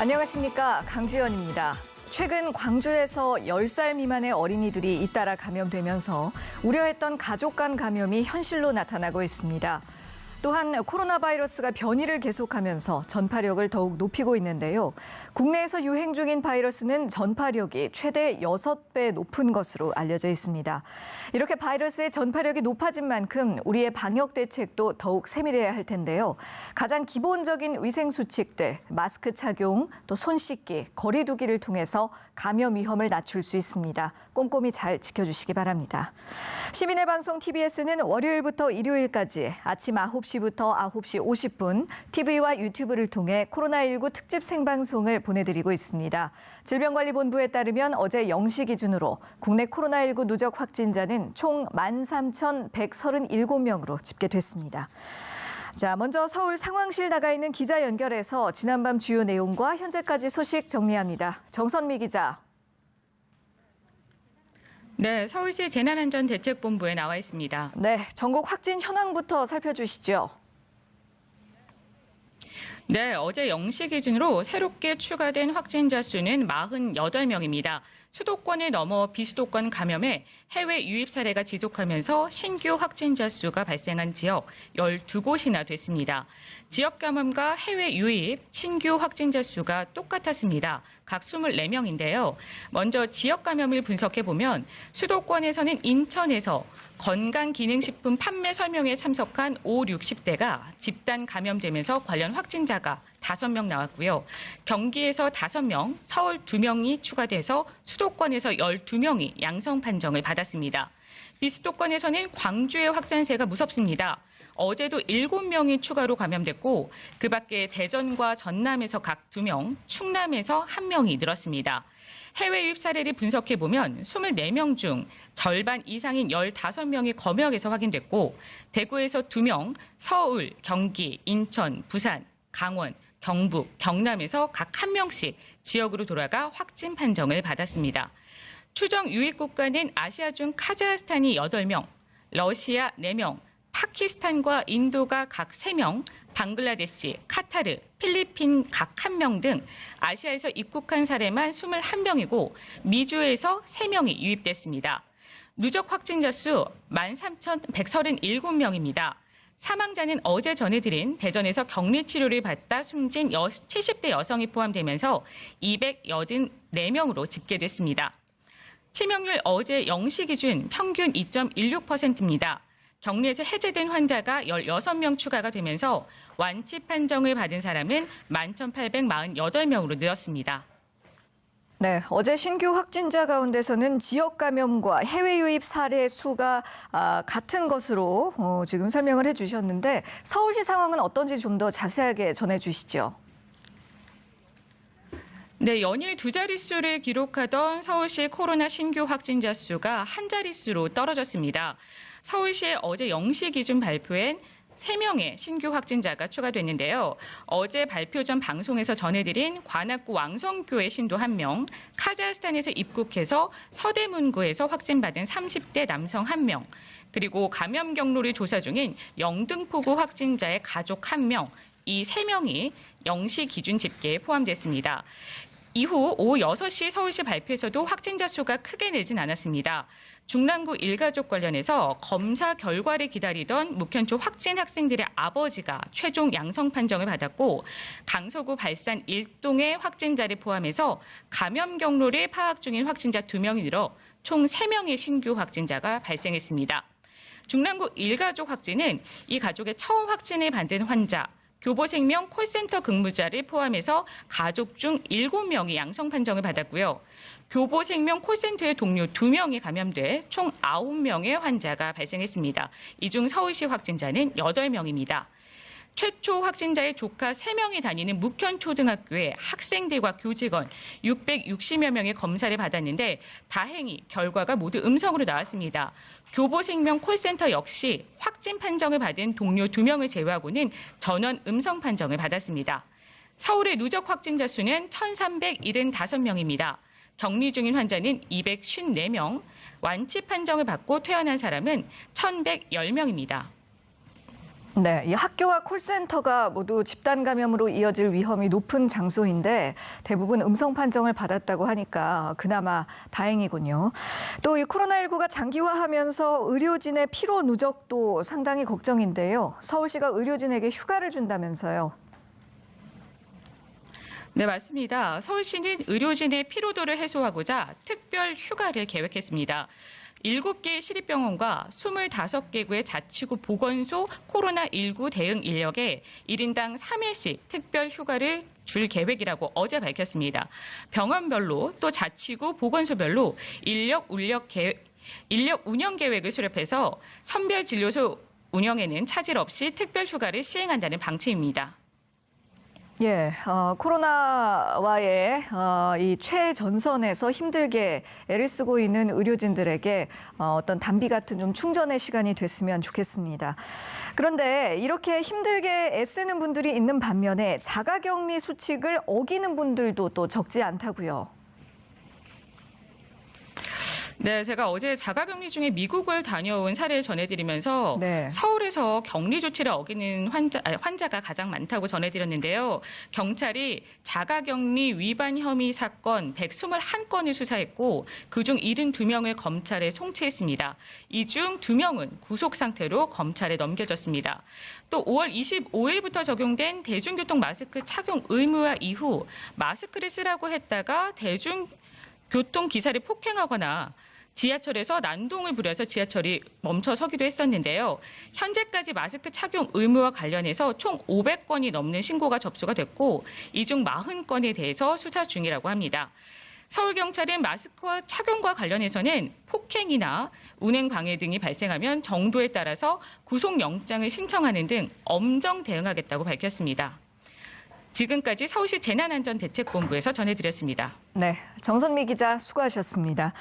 안녕하십니까, 강지연입니다. 최근 광주에서 10살 미만의 어린이들이 잇따라 감염되면서 우려했던 가족 간 감염이 현실로 나타나고 있습니다. 또한 코로나 바이러스가 변이를 계속하면서 전파력을 더욱 높이고 있는데요. 국내에서 유행 중인 바이러스는 전파력이 최대 6배 높은 것으로 알려져 있습니다. 이렇게 바이러스의 전파력이 높아진 만큼 우리의 방역 대책도 더욱 세밀해야 할 텐데요. 가장 기본적인 위생 수칙들, 마스크 착용, 또 손 씻기, 거리 두기를 통해서 감염 위험을 낮출 수 있습니다. 꼼꼼히 잘 지켜주시기 바랍니다. 시민의 방송 TBS는 월요일부터 일요일까지 아침 9시부터 9시 50분 TV와 유튜브를 통해 코로나19 특집 생방송을 보내드리고 있습니다. 질병관리본부에 따르면 어제 0시 기준으로 국내 코로나19 누적 확진자는 총 13,137명으로 집계됐습니다. 자, 먼저 서울 상황실 나가 있는 기자 연결해서 지난밤 주요 내용과 현재까지 소식 정리합니다. 정선미 기자. 네, 서울시 재난안전대책본부에 나와 있습니다. 네, 전국 확진 현황부터 살펴주시죠. 네, 어제 0시 기준으로 새롭게 추가된 확진자 수는 48명입니다. 수도권을 넘어 비수도권 감염에 해외 유입 사례가 지속하면서 신규 확진자 수가 발생한 지역 12곳이나 됐습니다. 지역 감염과 해외 유입, 신규 확진자 수가 똑같았습니다. 각 24명인데요. 먼저 지역 감염을 분석해보면 수도권에서는 인천에서 건강기능식품 판매 설명회에 참석한 5, 60대가 집단 감염되면서 관련 확진자가 5명 나왔고요. 경기에서 5명, 서울 2명이 추가돼서 수도권에서 12명이 양성 판정을 받았습니다. 비수도권에서는 광주의 확산세가 무섭습니다. 어제도 7명이 추가로 감염됐고 그 밖에 대전과 전남에서 각 2명, 충남에서 1명이 늘었습니다. 해외 유입 사례를 분석해보면 24명 중 절반 이상인 15명이 검역에서 확인됐고 대구에서 2명, 서울, 경기, 인천, 부산, 강원, 경북, 경남에서 각 1명씩 지역으로 돌아가 확진 판정을 받았습니다. 추정 유입 국가는 아시아 중 카자흐스탄이 8명, 러시아 4명, 파키스탄과 인도가 각 3명, 방글라데시, 카타르, 필리핀 각 1명 등 아시아에서 입국한 사례만 21명이고 미주에서 3명이 유입됐습니다. 누적 확진자 수 13,137명입니다. 사망자는 어제 전해드린 대전에서 격리치료를 받다 숨진 70대 여성이 포함되면서 284명으로 집계됐습니다. 치명률 어제 0시 기준 평균 2.16%입니다. 격리에서 해제된 환자가 16명 추가가 되면서 완치 판정을 받은 사람은 11,848명으로 늘었습니다. 네, 어제 신규 확진자 가운데서는 지역 감염과 해외 유입 사례 수가 같은 것으로 지금 설명을 해주셨는데 서울시 상황은 어떤지 좀 더 자세하게 전해주시죠. 네, 연일 2자릿수를 기록하던 서울시 코로나 신규 확진자 수가 한 자릿수로 떨어졌습니다. 서울시의 어제 0시 기준 발표엔 3명의 신규 확진자가 추가됐는데요. 어제 발표 전 방송에서 전해드린 관악구 왕성교회 신도 1명, 카자흐스탄에서 입국해서 서대문구에서 확진받은 30대 남성 1명, 그리고 감염 경로를 조사 중인 영등포구 확진자의 가족 1명, 이 3명이 0시 기준 집계에 포함됐습니다. 이후 오후 6시 서울시 발표에서도 확진자 수가 크게 늘진 않았습니다. 중랑구 일가족 관련해서 검사 결과를 기다리던 묵현초 확진 학생들의 아버지가 최종 양성 판정을 받았고 강서구 발산 1동의 확진자를 포함해서 감염 경로를 파악 중인 확진자 2명이 늘어 총 3명의 신규 확진자가 발생했습니다. 중랑구 일가족 확진은 이 가족의 처음 확진을 받은 환자, 교보생명 콜센터 근무자를 포함해서 가족 중 7명이 양성 판정을 받았고요. 교보생명 콜센터의 동료 2명이 감염돼 총 9명의 환자가 발생했습니다. 이 중 서울시 확진자는 8명입니다. 최초 확진자의 조카 3명이 다니는 묵현초등학교에 학생들과 교직원 660여 명의 검사를 받았는데 다행히 결과가 모두 음성으로 나왔습니다. 교보생명 콜센터 역시 확진 판정을 받은 동료 2명을 제외하고는 전원 음성 판정을 받았습니다. 서울의 누적 확진자 수는 1,375명입니다. 격리 중인 환자는 254명, 완치 판정을 받고 퇴원한 사람은 1,110명입니다. 네, 이 학교와 콜센터가 모두 집단 감염으로 이어질 위험이 높은 장소인데 대부분 음성 판정을 받았다고 하니까 그나마 다행이군요. 또 이 코로나19가 장기화하면서 의료진의 피로 누적도 상당히 걱정인데요. 서울시가 의료진에게 휴가를 준다면서요. 네, 맞습니다. 서울시는 의료진의 피로도를 해소하고자 특별 휴가를 계획했습니다. 7개 시립병원과 25개 구의 자치구 보건소 코로나19 대응 인력에 1인당 3일씩 특별 휴가를 줄 계획이라고 어제 밝혔습니다. 병원별로 또 자치구 보건소별로 인력 운영 계획을 수립해서 선별 진료소 운영에는 차질 없이 특별 휴가를 시행한다는 방침입니다. 예, 코로나와의 이 최전선에서 힘들게 애를 쓰고 있는 의료진들에게 어떤 단비 같은 좀 충전의 시간이 됐으면 좋겠습니다. 그런데 이렇게 힘들게 애쓰는 분들이 있는 반면에 자가격리 수칙을 어기는 분들도 또 적지 않다고요. 네, 제가 어제 자가격리 중에 미국을 다녀온 사례를 전해드리면서 네. 서울에서 격리 조치를 어기는 환자가 가장 많다고 전해드렸는데요. 경찰이 자가격리 위반 혐의 사건 121건을 수사했고 그중 72명을 검찰에 송치했습니다. 이 중 2명은 구속 상태로 검찰에 넘겨졌습니다. 또 5월 25일부터 적용된 대중교통 마스크 착용 의무화 이후 마스크를 쓰라고 했다가 대중교통 기사를 폭행하거나 지하철에서 난동을 부려서 지하철이 멈춰서기도 했었는데요. 현재까지 마스크 착용 의무와 관련해서 총 500건이 넘는 신고가 접수가 됐고 이 중 40건에 대해서 수사 중이라고 합니다. 서울경찰은 마스크와 착용과 관련해서는 폭행이나 운행 방해 등이 발생하면 정도에 따라서 구속영장을 신청하는 등 엄정 대응하겠다고 밝혔습니다. 지금까지 서울시 재난안전대책본부에서 전해드렸습니다. 네, 정선미 기자 수고하셨습니다.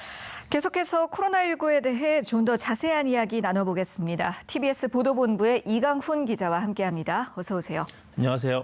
계속해서 코로나19에 대해 좀 더 자세한 이야기 나눠보겠습니다. TBS 보도본부의 이강훈 기자와 함께합니다. 어서 오세요. 안녕하세요.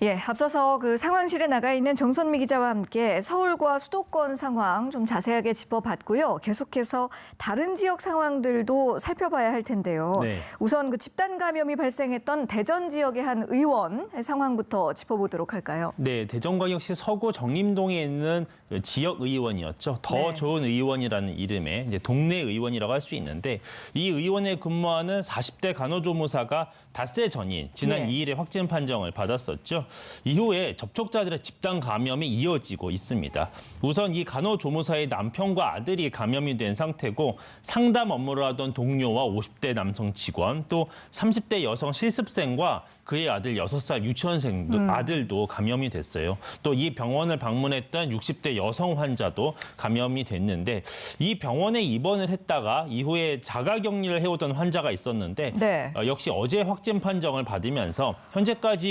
예, 앞서서 그 상황실에 나가 있는 정선미 기자와 함께 서울과 수도권 상황 좀 자세하게 짚어봤고요. 계속해서 다른 지역 상황들도 살펴봐야 할 텐데요. 네. 우선 그 집단 감염이 발생했던 대전 지역의 한 의원 상황부터 짚어보도록 할까요? 네, 대전광역시 서구 정림동에 있는 지역 의원이었죠. 더 네. 좋은 의원이라는 이름의 이제 동네 의원이라고 할 수 있는데 이 의원에 근무하는 40대 간호조무사가 닷새 전인 지난 예. 2일에 확진 판정을 받았었죠. 이후에 접촉자들의 집단 감염이 이어지고 있습니다. 우선 이 간호조무사의 남편과 아들이 감염이 된 상태고 상담 업무를 하던 동료와 50대 남성 직원 또 30대 여성 실습생과 그의 아들 6살 유치원생 아들도 감염이 됐어요. 또 이 병원을 방문했던 60대 여성 환자도 감염이 됐는데 이 병원에 입원을 했다가 이후에 자가격리를 해오던 환자가 있었는데 네. 역시 어제 확진 판정을 받으면서 현재까지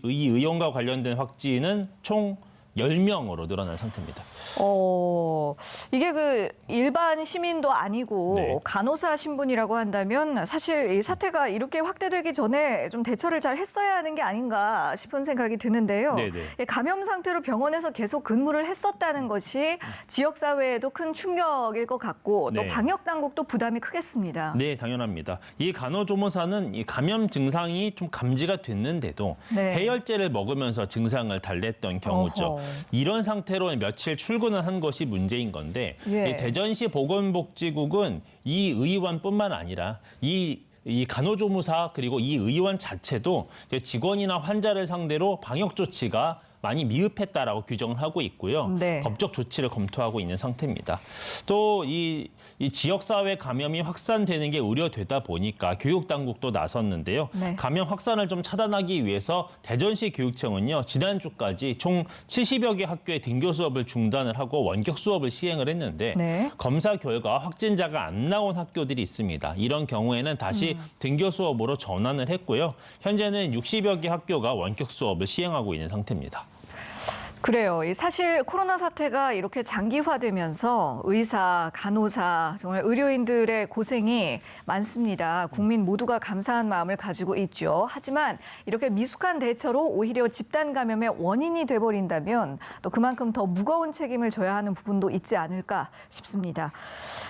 의원과 관련된 확진은 총 10명으로 늘어난 상태입니다. 이게 그 일반 시민도 아니고 네. 간호사 신분이라고 한다면 사실 이 사태가 이렇게 확대되기 전에 좀 대처를 잘 했어야 하는 게 아닌가 싶은 생각이 드는데요. 네네. 이 감염 상태로 병원에서 계속 근무를 했었다는 것이 지역 사회에도 큰 충격일 것 같고 또 네. 방역 당국도 부담이 크겠습니다. 네, 당연합니다. 이 간호조무사는 이 감염 증상이 좀 감지가 됐는데도 네. 해열제를 먹으면서 증상을 달랬던 경우죠. 어허. 이런 상태로 며칠 출근을 한 것이 문제인 건데 예. 이 대전시 보건복지국은 이 의원뿐만 아니라 이 간호조무사 그리고 이 의원 자체도 이제 직원이나 환자를 상대로 방역 조치가 많이 미흡했다라고 규정을 하고 있고요. 네. 법적 조치를 검토하고 있는 상태입니다. 또 이 지역사회 감염이 확산되는 게 우려되다 보니까 교육당국도 나섰는데요. 네. 감염 확산을 좀 차단하기 위해서 대전시 교육청은요. 지난주까지 총 70여 개 학교의 등교 수업을 중단을 하고 원격 수업을 시행을 했는데 네. 검사 결과 확진자가 안 나온 학교들이 있습니다. 이런 경우에는 다시 등교 수업으로 전환을 했고요. 현재는 60여 개 학교가 원격 수업을 시행하고 있는 상태입니다. 그래요. 사실 코로나 사태가 이렇게 장기화되면서 의사, 간호사, 정말 의료인들의 고생이 많습니다. 국민 모두가 감사한 마음을 가지고 있죠. 하지만 이렇게 미숙한 대처로 오히려 집단 감염의 원인이 돼버린다면 또 그만큼 더 무거운 책임을 져야 하는 부분도 있지 않을까 싶습니다.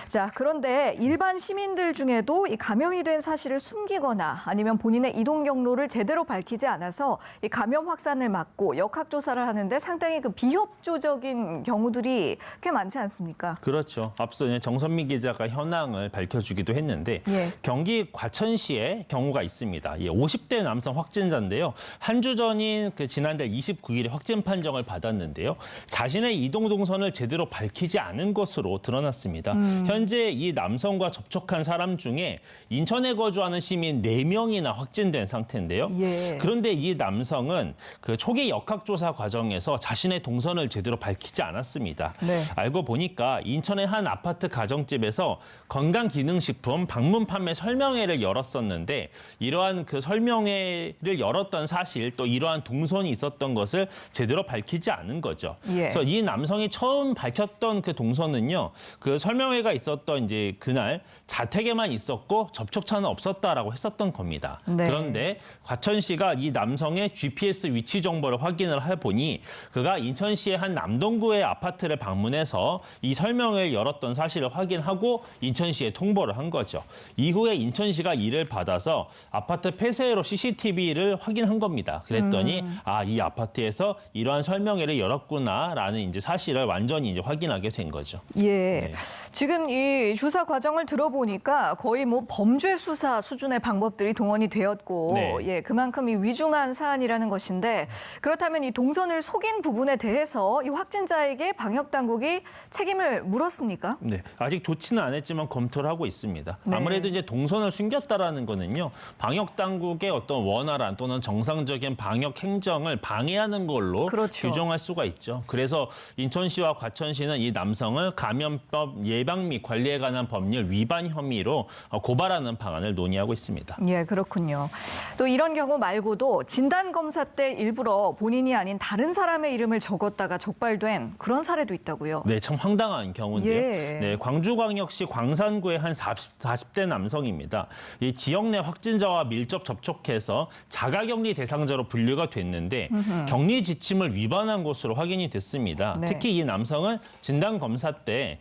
자, 그런데 일반 시민들 중에도 이 감염이 된 사실을 숨기거나 아니면 본인의 이동 경로를 제대로 밝히지 않아서 이 감염 확산을 막고 역학조사를 하는데 상당히 그 비협조적인 경우들이 꽤 많지 않습니까? 그렇죠. 앞서 정선미 기자가 현황을 밝혀주기도 했는데 예. 경기 과천시의 경우가 있습니다. 50대 남성 확진자인데요. 한 주 전인 지난달 29일에 확진 판정을 받았는데요. 자신의 이동 동선을 제대로 밝히지 않은 것으로 드러났습니다. 현재 이 남성과 접촉한 사람 중에 인천에 거주하는 시민 4명이나 확진된 상태인데요. 예. 그런데 이 남성은 그 초기 역학조사 과정에서 자신의 동선을 제대로 밝히지 않았습니다. 네. 알고 보니까 인천의 한 아파트 가정집에서 건강기능식품 방문 판매 설명회를 열었었는데 이러한 그 설명회를 열었던 사실 또 이러한 동선이 있었던 것을 제대로 밝히지 않은 거죠. 예. 그래서 이 남성이 처음 밝혔던 그 동선은요. 그 설명회가 있었던 이제 그날 자택에만 있었고 접촉차는 없었다라고 했었던 겁니다. 네. 그런데 과천시가 이 남성의 GPS 위치 정보를 확인을 해보니 그가 인천시의 한 남동구의 아파트를 방문해서 이 설명회를 열었던 사실을 확인하고 인천시에 통보를 한 거죠. 이후에 인천시가 이를 받아서 아파트 폐쇄로 CCTV를 확인한 겁니다. 그랬더니 이 아파트에서 이러한 설명회를 열었구나라는 이제 사실을 완전히 이제 확인하게 된 거죠. 예. 네. 지금 이 조사 과정을 들어보니까 거의 뭐 범죄 수사 수준의 방법들이 동원이 되었고, 네. 예, 그만큼 이 위중한 사안이라는 것인데 그렇다면 이 동선을 속인 부분에 대해서 이 확진자에게 방역 당국이 책임을 물었습니까? 네, 아직 조치는 안 했지만 검토를 하고 있습니다. 네. 아무래도 이제 동선을 숨겼다라는 거는요, 방역 당국의 어떤 원활한 또는 정상적인 방역 행정을 방해하는 걸로 그렇죠. 규정할 수가 있죠. 그래서 인천시와 과천시는 이 남성을 감염법 예방 및 관리에 관한 법률 위반 혐의로 고발하는 방안을 논의하고 있습니다. 예, 그렇군요. 또 이런 경우 말고도 진단 검사 때 일부러 본인이 아닌 다른 사람의 이름을 적었다가 적발된 그런 사례도 있다고요. 네, 참 황당한 경우인데요. 예. 네, 광주광역시 광산구의 한 40대 남성입니다. 이 지역 내 확진자와 밀접 접촉해서 자가격리 대상자로 분류가 됐는데 격리 지침을 위반한 것으로 확인이 됐습니다. 네. 특히 이 남성은 진단 검사 때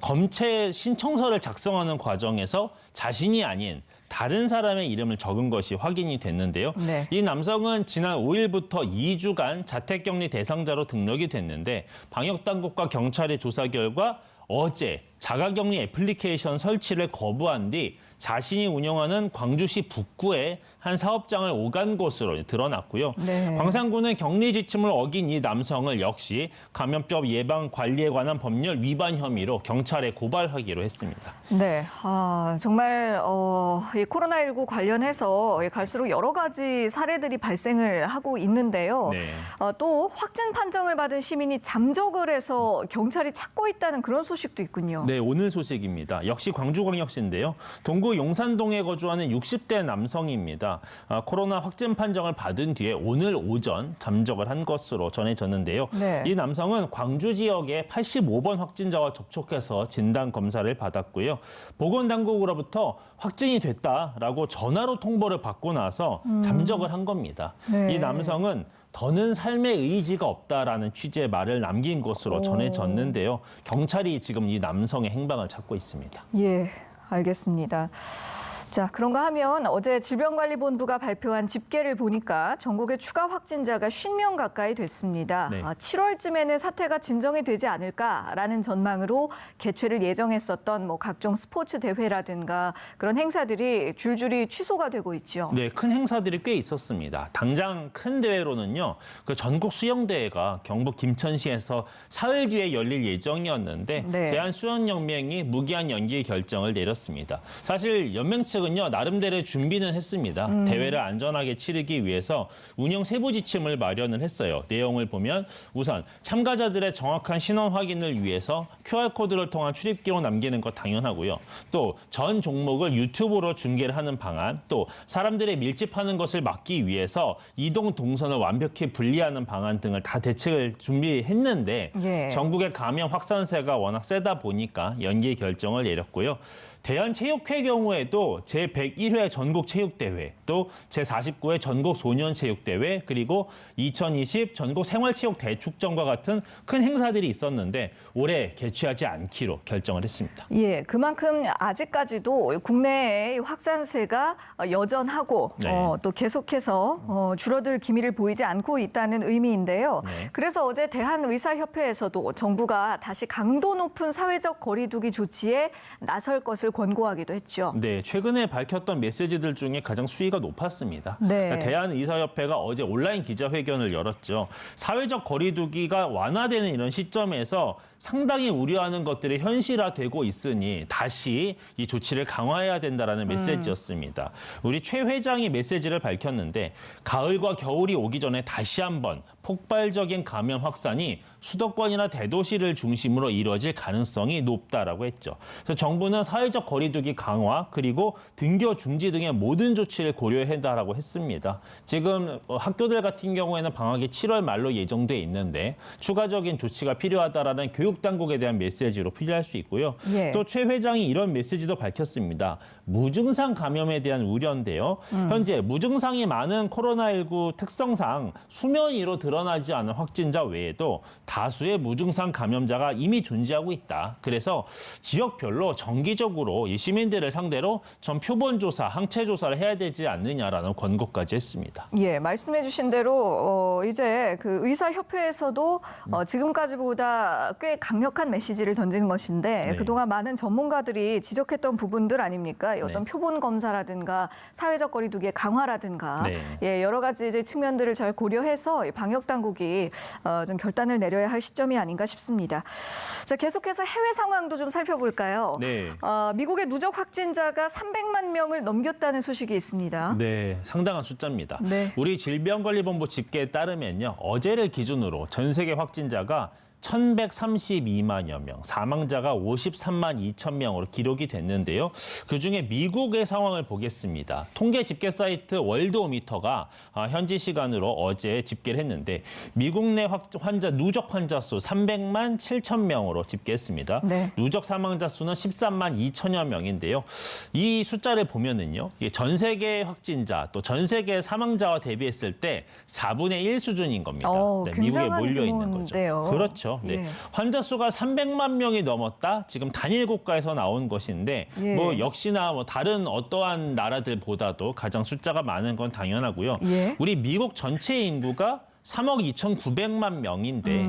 검체 신청서를 작성하는 과정에서 자신이 아닌 다른 사람의 이름을 적은 것이 확인이 됐는데요. 네. 이 남성은 지난 5일부터 2주간 자택격리 대상자로 등록이 됐는데 방역당국과 경찰의 조사 결과 어제 자가격리 애플리케이션 설치를 거부한 뒤 자신이 운영하는 광주시 북구의 한 사업장을 오간 것으로 드러났고요. 네. 광산구는 격리 지침을 어긴 이 남성을 역시 감염병 예방 관리에 관한 법률 위반 혐의로 경찰에 고발하기로 했습니다. 네, 정말 이 코로나19 관련해서 갈수록 여러 가지 사례들이 발생을 하고 있는데요. 네. 또 확진 판정을 받은 시민이 잠적을 해서 경찰이 찾고 있다는 그런 소식도 있군요. 네, 오늘 소식입니다. 역시 광주광역시인데요. 동구 용산동에 거주하는 60대 남성입니다. 코로나 확진 판정을 받은 뒤에 오늘 오전 잠적을 한 것으로 전해졌는데요. 네. 이 남성은 광주 지역의 85번 확진자와 접촉해서 진단 검사를 받았고요. 보건당국으로부터 확진이 됐다라고 전화로 통보를 받고 나서 잠적을 한 겁니다. 네. 이 남성은 더는 삶의 의지가 없다라는 취지의 말을 남긴 것으로 전해졌는데요. 경찰이 지금 이 남성의 행방을 찾고 있습니다. 예, 알겠습니다. 자, 그런가 하면 어제 질병관리본부가 발표한 집계를 보니까 전국의 추가 확진자가 50명 가까이 됐습니다. 네. 7월쯤에는 사태가 진정이 되지 않을까라는 전망으로 개최를 예정했었던 각종 스포츠 대회라든가 그런 행사들이 줄줄이 취소가 되고 있죠. 네, 큰 행사들이 꽤 있었습니다. 당장 큰 대회로는요, 그 전국 수영대회가 경북 김천시에서 사흘 뒤에 열릴 예정이었는데 네. 대한수영연맹이 무기한 연기 결정을 내렸습니다. 사실 연맹 측은 측은요, 나름대로 준비는 했습니다. 대회를 안전하게 치르기 위해서 운영 세부 지침을 마련을 했어요. 내용을 보면 우선 참가자들의 정확한 신원 확인을 위해서 QR코드를 통한 출입기록 남기는 것 당연하고요. 또 전 종목을 유튜브로 중계를 하는 방안, 또 사람들의 밀집하는 것을 막기 위해서 이동 동선을 완벽히 분리하는 방안 등을 다 대책을 준비했는데 예. 전국의 감염 확산세가 워낙 세다 보니까 연기 결정을 내렸고요. 대한체육회 경우에도 제101회 전국체육대회, 또 제49회 전국소년체육대회, 그리고 2020 전국생활체육대축전과 같은 큰 행사들이 있었는데 올해 개최하지 않기로 결정을 했습니다. 예, 그만큼 아직까지도 국내의 확산세가 여전하고 네. 또 계속해서 줄어들 기미를 보이지 않고 있다는 의미인데요. 네. 그래서 어제 대한의사협회에서도 정부가 다시 강도 높은 사회적 거리두기 조치에 나설 것을 권고하기도 했죠. 네, 최근에 밝혔던 메시지들 중에 가장 수위가 높았습니다. 네. 대한의사협회가 어제 온라인 기자회견을 열었죠. 사회적 거리두기가 완화되는 이런 시점에서 상당히 우려하는 것들이 현실화되고 있으니 다시 이 조치를 강화해야 된다라는 메시지였습니다. 우리 최 회장이 메시지를 밝혔는데 가을과 겨울이 오기 전에 다시 한번 폭발적인 감염 확산이 수도권이나 대도시를 중심으로 이뤄질 가능성이 높다라고 했죠. 그래서 정부는 사회적 거리두기 강화 그리고 등교 중지 등의 모든 조치를 고려한다라고 했습니다. 지금 학교들 같은 경우에는 방학이 7월 말로 예정돼 있는데 추가적인 조치가 필요하다라는 교육 당국에 대한 메시지로 필요할 수 있고요. 예. 또 최 회장이 이런 메시지도 밝혔습니다. 무증상 감염에 대한 우려인데요. 현재 무증상이 많은 코로나19 특성상 수면 위로 드러나지 않은 확진자 외에도 다수의 무증상 감염자가 이미 존재하고 있다. 그래서 지역별로 정기적으로 이 시민들을 상대로 전 표본 조사, 항체 조사를 해야 되지 않느냐라는 권고까지 했습니다. 예, 말씀해 주신 대로 이제 그 의사협회에서도 지금까지보다 꽤 강력한 메시지를 던진 것인데 네. 그동안 많은 전문가들이 지적했던 부분들 아닙니까? 어떤 네. 표본 검사라든가 사회적 거리두기의 강화라든가 네. 예, 여러 가지 이제 측면들을 잘 고려해서 방역 당국이 좀 결단을 내려야 할 시점이 아닌가 싶습니다. 자, 계속해서 해외 상황도 좀 살펴볼까요? 네. 미국의 누적 확진자가 300만 명을 넘겼다는 소식이 있습니다. 네, 상당한 숫자입니다. 네. 우리 질병관리본부 집계에 따르면요. 어제를 기준으로 전 세계 확진자가 1,132만여 명, 사망자가 53만 2천 명으로 기록이 됐는데요. 그중에 미국의 상황을 보겠습니다. 통계 집계 사이트 월드오미터가 현지 시간으로 어제 집계를 했는데 미국 내 누적 환자 수 300만 7천 명으로 집계했습니다. 네. 누적 사망자 수는 13만 2천여 명인데요. 이 숫자를 보면은요. 전 세계 확진자 또 전 세계 사망자와 대비했을 때 4분의 1 수준인 겁니다. 미국에 굉장한 몰려 있는 규모인데요. 거죠. 그렇죠. 네. 예. 환자 수가 300만 명이 넘었다. 지금 단일 국가에서 나온 것인데 예. 뭐 역시나 뭐 다른 어떠한 나라들보다도 가장 숫자가 많은 건 당연하고요. 예. 우리 미국 전체 인구가 3억 2,900만 명인데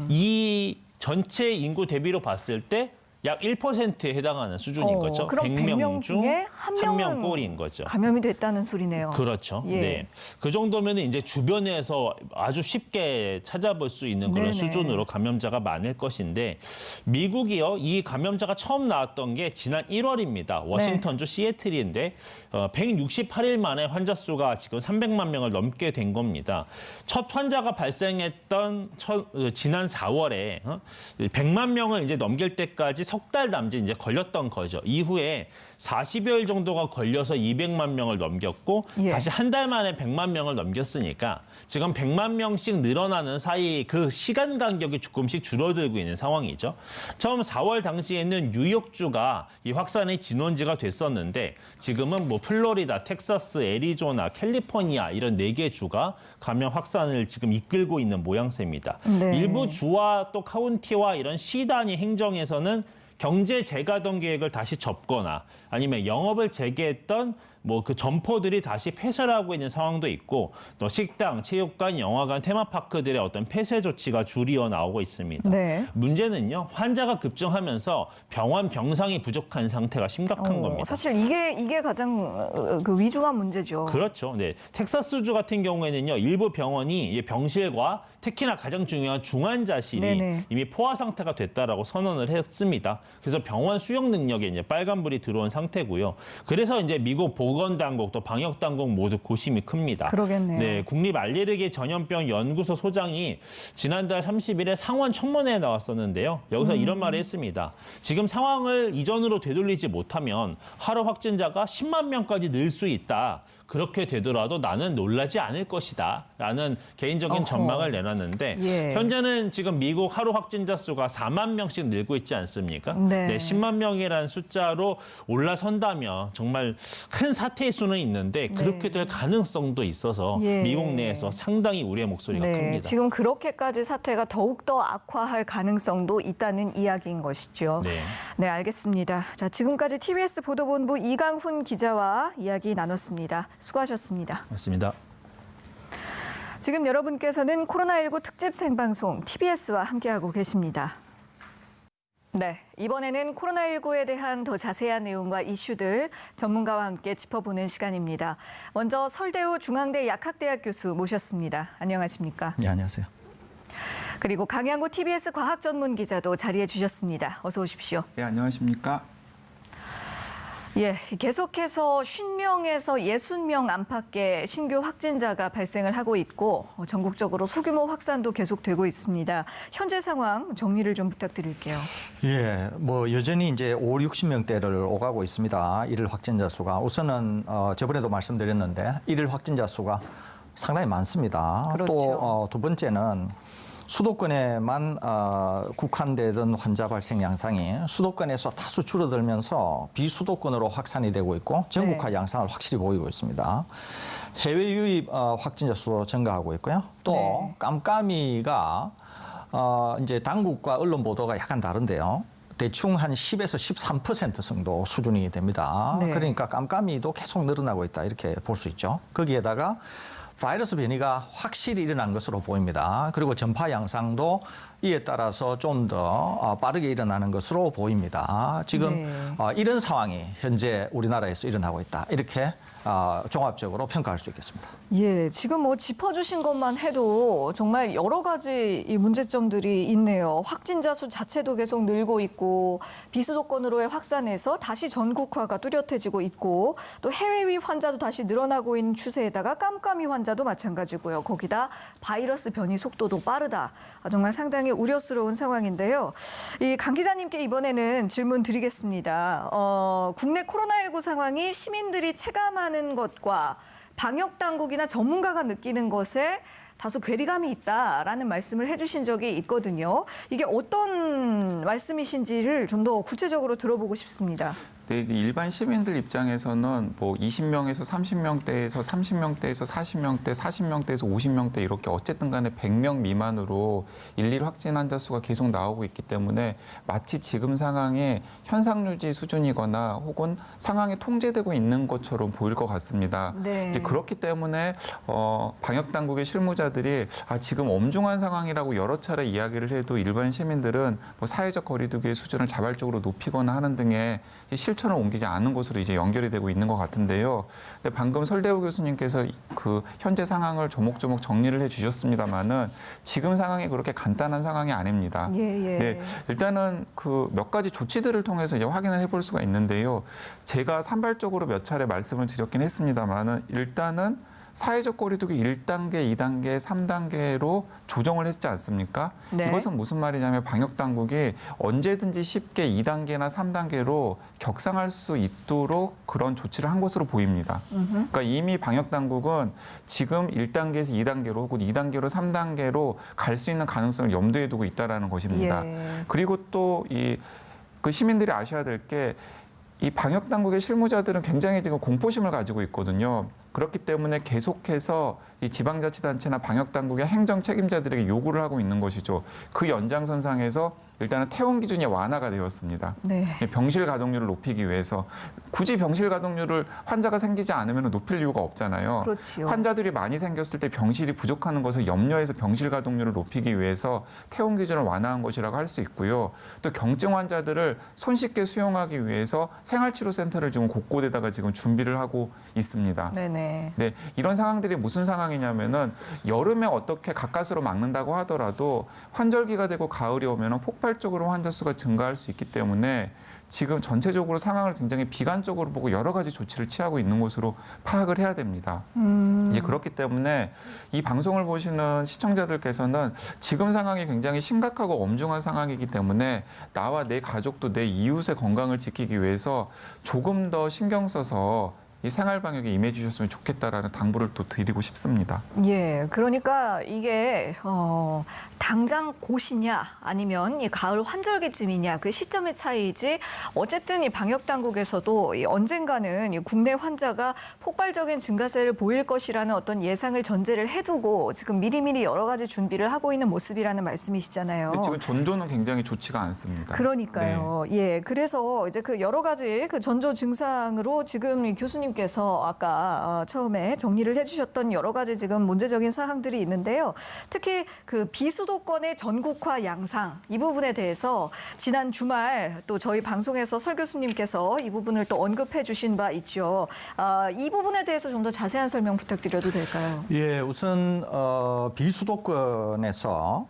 이 전체 인구 대비로 봤을 때 약 1%에 해당하는 수준인 거죠. 그럼 100명 중에 한 명은 명 꼴인 거죠. 감염이 됐다는 소리네요. 그렇죠. 예. 네. 그 정도면 이제 주변에서 아주 쉽게 찾아볼 수 있는 그런 네네. 수준으로 감염자가 많을 것인데 미국이요. 이 감염자가 처음 나왔던 게 지난 1월입니다. 워싱턴주 시애틀인데 168일 만에 환자 수가 지금 300만 명을 넘게 된 겁니다. 첫 환자가 발생했던 지난 4월에 100만 명을 이제 넘길 때까지 석 달 남짓 이제 걸렸던 거죠. 이후에 40여일 정도가 걸려서 200만 명을 넘겼고 예. 다시 한 달 만에 100만 명을 넘겼으니까 지금 100만 명씩 늘어나는 사이 그 시간 간격이 조금씩 줄어들고 있는 상황이죠. 처음 4월 당시에는 뉴욕주가 이 확산의 진원지가 됐었는데 지금은 뭐 플로리다, 텍사스, 애리조나, 캘리포니아 이런 4개 주가 감염 확산을 지금 이끌고 있는 모양새입니다. 네. 일부 주와 또 카운티와 이런 시 단위 행정에서는 경제 재가동 계획을 다시 접거나 아니면 영업을 재개했던 뭐 그 점포들이 다시 폐쇄를 하고 있는 상황도 있고 또 식당, 체육관, 영화관, 테마파크들의 어떤 폐쇄 조치가 줄이어 나오고 있습니다. 네. 문제는요. 환자가 급증하면서 병원 병상이 부족한 상태가 심각한 겁니다. 사실 이게 가장 그 위중한 문제죠. 그렇죠. 네. 텍사스주 같은 경우에는요. 일부 병원이 병실과 특히나 가장 중요한 중환자실이 네네. 이미 포화 상태가 됐다라고 선언을 했습니다. 그래서 병원 수용 능력에 이제 빨간불이 들어온 상태고요. 그래서 이제 미국 보건당국 또 방역당국 모두 고심이 큽니다. 그러겠네요. 네, 국립알레르기 전염병 연구소 소장이 지난달 30일에 상원 청문회에 나왔었는데요. 여기서 이런 말을 했습니다. 지금 상황을 이전으로 되돌리지 못하면 하루 확진자가 10만 명까지 늘 수 있다. 그렇게 되더라도 나는 놀라지 않을 것이다. 라는 개인적인 전망을 내놨는데 예. 현재는 지금 미국 하루 확진자 수가 4만 명씩 늘고 있지 않습니까? 네. 10만 명이라는 숫자로 올라선다면 정말 큰 사태일 수는 있는데 그렇게 될 가능성도 있어서 예. 미국 내에서 상당히 우려의 목소리가 큽니다. 지금 그렇게까지 사태가 더욱더 악화할 가능성도 있다는 이야기인 것이죠. 네. 네, 알겠습니다. 자, 지금까지 TBS 보도본부 이강훈 기자와 이야기 나눴습니다. 수고하셨습니다. 맞습니다. 지금 여러분께서는 코로나19 특집 생방송 TBS와 함께하고 계십니다. 네, 이번에는 코로나19에 대한 더 자세한 내용과 이슈들 전문가와 함께 짚어보는 시간입니다. 먼저 설대우 중앙대 약학대학 교수 모셨습니다. 안녕하십니까? 네, 안녕하세요. 그리고 강양구 TBS 과학전문기자도 자리해 주셨습니다. 어서 오십시오. 네, 안녕하십니까? 예, 계속해서 50명에서 60명 안팎의 신규 확진자가 발생을 하고 있고 전국적으로 소규모 확산도 계속되고 있습니다. 현재 상황 정리를 좀 부탁드릴게요. 예, 뭐 여전히 이제 5, 60명대를 오가고 있습니다. 일일 확진자 수가 우선은 저번에도 말씀드렸는데 일일 확진자 수가 상당히 많습니다. 그렇죠. 또 두 번째는 수도권에만 국한되던 환자 발생 양상이 수도권에서 다수 줄어들면서 비수도권으로 확산이 되고 있고 전국화 양상을 확실히 보이고 있습니다. 해외 유입 확진자 수도 증가하고 있고요. 또 깜깜이가 이제 당국과 언론 보도가 약간 다른데요. 대충 한 10에서 13% 정도 수준이 됩니다. 네. 그러니까 깜깜이도 계속 늘어나고 있다 이렇게 볼 수 있죠. 거기에다가 바이러스 변이가 확실히 일어난 것으로 보입니다. 그리고 전파 양상도 이에 따라서 좀 더 빠르게 일어나는 것으로 보입니다. 지금 이런 상황이 현재 우리나라에서 일어나고 있다. 이렇게 종합적으로 평가할 수 있겠습니다. 예, 지금 뭐 짚어주신 것만 해도 정말 여러 가지 이 문제점들이 있네요. 확진자 수 자체도 계속 늘고 있고 비수도권으로의 확산에서 다시 전국화가 뚜렷해지고 있고 또 해외 유입 환자도 다시 늘어나고 있는 추세에다가 깜깜이 환자도 마찬가지고요. 거기다 바이러스 변이 속도도 빠르다. 정말 상당히 우려스러운 상황인데요. 이 강 기자님께 이번에는 질문 드리겠습니다. 국내 코로나19 상황이 시민들이 체감하는 것과 방역 당국이나 전문가가 느끼는 것에 다소 괴리감이 있다라는 말씀을 해주신 적이 있거든요. 이게 어떤 말씀이신지를 좀 더 구체적으로 들어보고 싶습니다. 네, 일반 시민들 입장에서는 뭐 20명에서 30명대에서 30명대에서 40명대, 40명대에서 50명대 이렇게 어쨌든 간에 100명 미만으로 일일 확진 환자 수가 계속 나오고 있기 때문에 마치 지금 상황이 현상 유지 수준이거나 혹은 상황이 통제되고 있는 것처럼 보일 것 같습니다. 네. 이제 그렇기 때문에 방역 당국의 실무자들이 지금 엄중한 상황이라고 여러 차례 이야기를 해도 일반 시민들은 뭐 사회적 거리두기의 수준을 자발적으로 높이거나 하는 등의 실천을 옮기지 않는 것으로 이제 연결이 되고 있는 것 같은데요. 근데 방금 설대우 교수님께서 그 현재 상황을 조목조목 정리를 해주셨습니다만은 지금 상황이 그렇게 간단한 상황이 아닙니다. 예. 네, 일단은 그 몇 가지 조치들을 통해서 이제 확인을 해볼 수가 있는데요. 제가 산발적으로 몇 차례 말씀을 드렸긴 했습니다만은 일단은 사회적 거리두기 1단계, 2단계, 3단계로 조정을 했지 않습니까? 네. 이것은 무슨 말이냐면 방역 당국이 언제든지 쉽게 2단계나 3단계로 격상할 수 있도록 그런 조치를 한 것으로 보입니다. 그러니까 이미 방역 당국은 지금 1단계에서 2단계로 혹은 2단계로 3단계로 갈 수 있는 가능성을 염두에 두고 있다는 것입니다. 예. 그리고 또 그 시민들이 아셔야 될 게 이 방역 당국의 실무자들은 굉장히 지금 공포심을 가지고 있거든요. 그렇기 때문에 계속해서 이 지방자치단체나 방역당국의 행정 책임자들에게 요구를 하고 있는 것이죠. 그 연장선상에서 일단은 퇴원 기준이 완화가 되었습니다. 네. 병실 가동률을 높이기 위해서 굳이 병실 가동률을 환자가 생기지 않으면 높일 이유가 없잖아요. 그렇지요. 환자들이 많이 생겼을 때 병실이 부족하는 것을 염려해서 병실 가동률을 높이기 위해서 퇴원 기준을 완화한 것이라고 할 수 있고요. 또 경증 환자들을 손쉽게 수용하기 위해서 생활치료센터를 지금 곳곳에다가 지금 준비를 하고 있습니다. 네네. 네, 이런 상황들이 무슨 상황이냐면은 여름에 어떻게 가까스로 막는다고 하더라도 환절기가 되고 가을이 오면은 폭발적으로 환자 수가 증가할 수 있기 때문에 지금 전체적으로 상황을 굉장히 비관적으로 보고 여러 가지 조치를 취하고 있는 것으로 파악을 해야 됩니다. 예, 그렇기 때문에 이 방송을 보시는 시청자들께서는 지금 상황이 굉장히 심각하고 엄중한 상황이기 때문에 나와 내 가족도 내 이웃의 건강을 지키기 위해서 조금 더 신경 써서 이 생활 방역에 임해 주셨으면 좋겠다라는 당부를 또 드리고 싶습니다. 예, 그러니까 이게 당장 곧이냐 아니면 이 가을 환절기쯤이냐 그 시점의 차이지 어쨌든 이 방역 당국에서도 이 언젠가는 이 국내 환자가 폭발적인 증가세를 보일 것이라는 어떤 예상을 전제를 해두고 지금 미리미리 여러 가지 준비를 하고 있는 모습이라는 말씀이시잖아요. 근데 지금 전조는 굉장히 좋지가 않습니다. 그러니까요. 네. 예, 그래서 이제 그 여러 가지 그 전조 증상으로 지금 이 교수님께서 아까 처음에 정리를 해주셨던 여러 가지 지금 문제적인 사항들이 있는데요. 특히 그 비수도권의 전국화 양상 이 부분에 대해서 지난 주말 또 저희 방송에서 설 교수님께서 이 부분을 또 언급해 주신 바 있죠. 이 부분에 대해서 좀 더 자세한 설명 부탁드려도 될까요? 예, 우선 비수도권에서